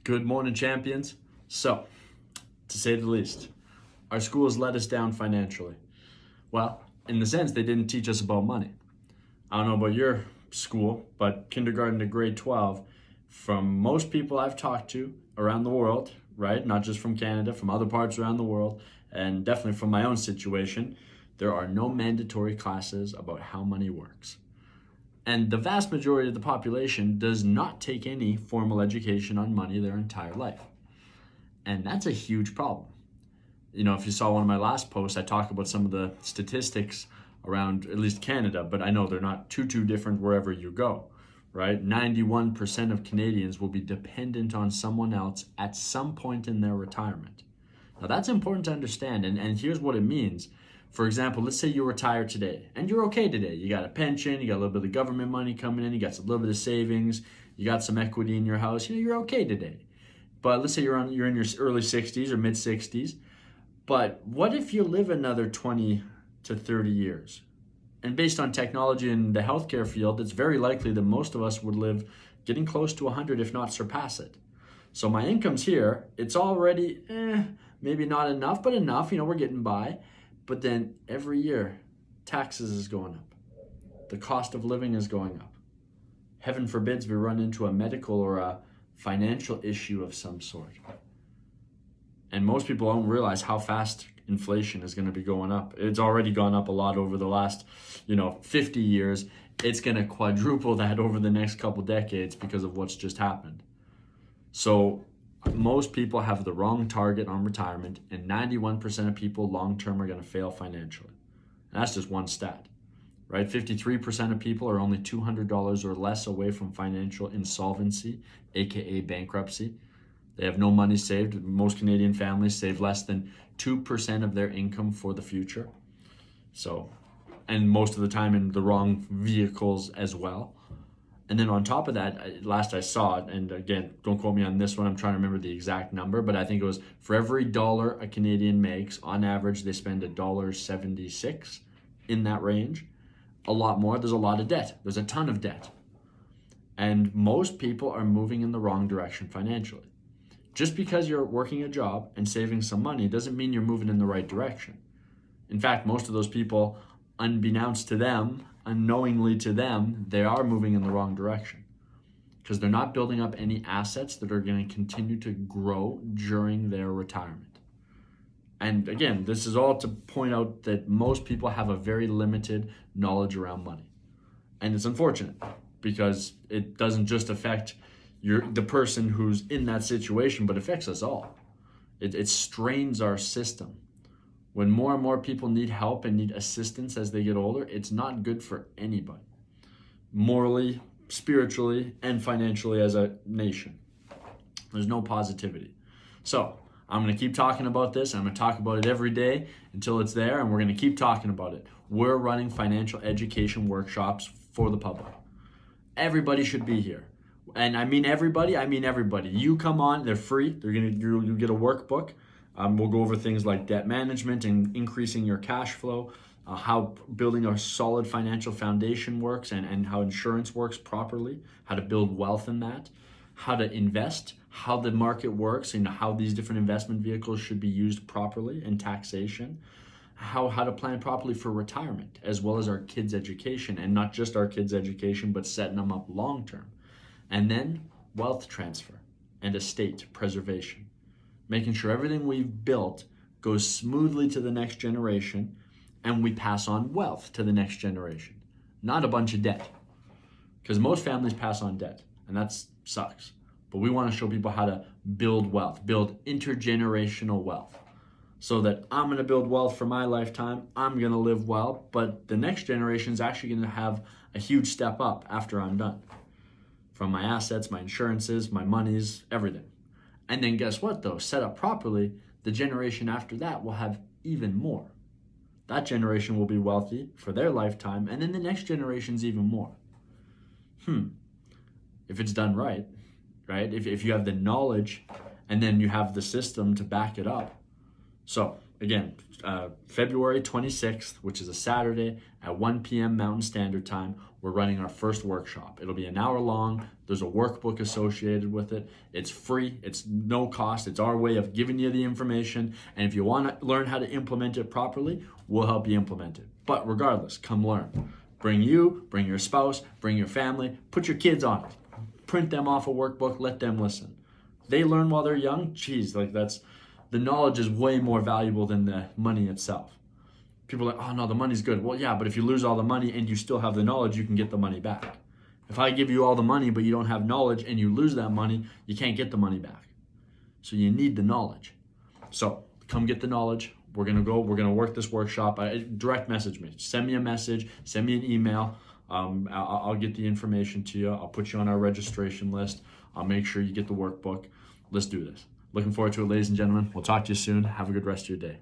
Good morning, champions. So, to say the least, our schools let us down financially. Well, in the sense, they didn't teach us about money. I don't know about your school, but kindergarten to grade 12, from most people I've talked to around the world, right? Not just from Canada, from other parts around the world, and definitely from my own situation, there are no mandatory classes about how money works. And the vast majority of the population does not take any formal education on money their entire life. And that's a huge problem. You know, if you saw one of my last posts, I talk about some of the statistics around at least Canada, but I know they're not too different wherever you go, right? 91% of Canadians will be dependent on someone else at some point in their retirement. Now that's important to understand, and here's what it means. For example, let's say you retire today and you're okay today. You got a pension, you got a little bit of government money coming in, you got a little bit of savings, you got some equity in your house, you're okay today. But let's say you're in your early 60s or mid 60s. But what if you live another 20 to 30 years? And based on technology in the healthcare field, it's very likely that most of us would live getting close to 100, if not surpass it. So my income's here. It's already, maybe not enough, but enough. We're getting by. But then every year, taxes is going up. The cost of living is going up. Heaven forbids we run into a medical or a financial issue of some sort. And most people don't realize how fast inflation is going to be going up. It's already gone up a lot over the last, 50 years. It's going to quadruple that over the next couple decades because of what's just happened. So most people have the wrong target on retirement, and 91% of people long-term are going to fail financially. And that's just one stat, right? 53% of people are only $200 or less away from financial insolvency, aka bankruptcy. They have no money saved. Most Canadian families save less than 2% of their income for the future. So, and most of the time in the wrong vehicles as well. And then on top of that, last I saw it, and again, don't quote me on this one, I'm trying to remember the exact number, but I think it was for every dollar a Canadian makes, on average, they spend $1.76 in that range. A lot more. There's a lot of debt. There's a ton of debt. And most people are moving in the wrong direction financially. Just because you're working a job and saving some money doesn't mean you're moving in the right direction. In fact, most of those people, unbeknownst to them, unknowingly to them, they are moving in the wrong direction because they're not building up any assets that are going to continue to grow during their retirement. And again, this is all to point out that most people have a very limited knowledge around money. And it's unfortunate because it doesn't just affect the person who's in that situation, but affects us all. It strains our system. When more and more people need help and need assistance as they get older, it's not good for anybody, morally, spiritually, and financially as a nation. There's no positivity. So I'm going to keep talking about this. I'm going to talk about it every day until it's there, and we're going to keep talking about it. We're running financial education workshops for the public. Everybody should be here. And I mean everybody. You come on, they're free. You'll get a workbook. We'll go over things like debt management and increasing your cash flow, how building a solid financial foundation works and how insurance works properly, how to build wealth in that, how to invest, how the market works, and how these different investment vehicles should be used properly, and taxation, how to plan properly for retirement, as well as our kids' education, and not just our kids' education, but setting them up long term. And then wealth transfer and estate preservation. Making sure everything we've built goes smoothly to the next generation and we pass on wealth to the next generation, not a bunch of debt. Because most families pass on debt, and that sucks. But we want to show people how to build wealth, build intergenerational wealth, so that I'm going to build wealth for my lifetime, I'm going to live well, but the next generation is actually going to have a huge step up after I'm done. From my assets, my insurances, my monies, everything. And then guess what though? Set up properly, the generation after that will have even more. That generation will be wealthy for their lifetime, and then the next generation's even more. If it's done right? If you have the knowledge and then you have the system to back it up. So again, February 26th, which is a Saturday at 1 p.m. Mountain Standard Time, we're running our first workshop. It'll be an hour long. There's a workbook associated with it. It's free. It's no cost. It's our way of giving you the information. And if you want to learn how to implement it properly, we'll help you implement it. But regardless, come learn. Bring your spouse, bring your family, put your kids on it. Print them off a workbook, let them listen. They learn while they're young. Geez, the knowledge is way more valuable than the money itself. People are like, oh no, the money's good. Well, yeah, but if you lose all the money and you still have the knowledge, you can get the money back. If I give you all the money, but you don't have knowledge and you lose that money, you can't get the money back. So you need the knowledge. So come get the knowledge. We're gonna work this workshop. Direct message me. Send me a message, send me an email. I'll get the information to you. I'll put you on our registration list. I'll make sure you get the workbook. Let's do this. Looking forward to it, ladies and gentlemen. We'll talk to you soon. Have a good rest of your day.